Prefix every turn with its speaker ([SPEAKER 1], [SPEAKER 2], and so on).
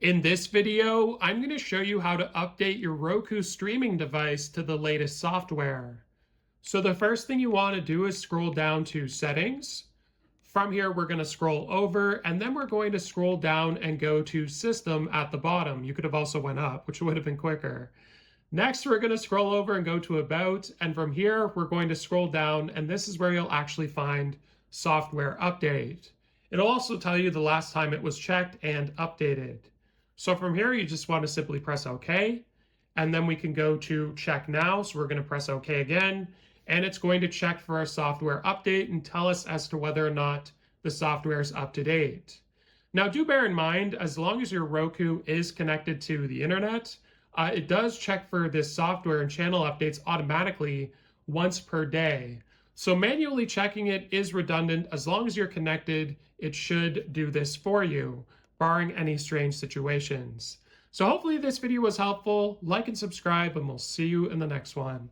[SPEAKER 1] In this video, I'm going to show you how to update your Roku streaming device to the latest software. So the first thing you want to do is scroll down to Settings. From here, we're going to scroll over, and then we're going to scroll down and go to System at the bottom. You could have also went up, which would have been quicker. Next, we're going to scroll over and go to About, and from here, we're going to scroll down, and this is where you'll actually find Software Update. It'll also tell you the last time it was checked and updated. So from here, you just want to simply press OK, and then we can go to Check Now. So we're going to press OK again, and it's going to check for a software update and tell us as to whether or not the software is up to date. Now, do bear in mind, as long as your Roku is connected to the internet, it does check for this software and channel updates automatically once per day. So manually checking it is redundant. As long as you're connected, it should do this for you, barring any strange situations. So hopefully this video was helpful. Like and subscribe, and we'll see you in the next one.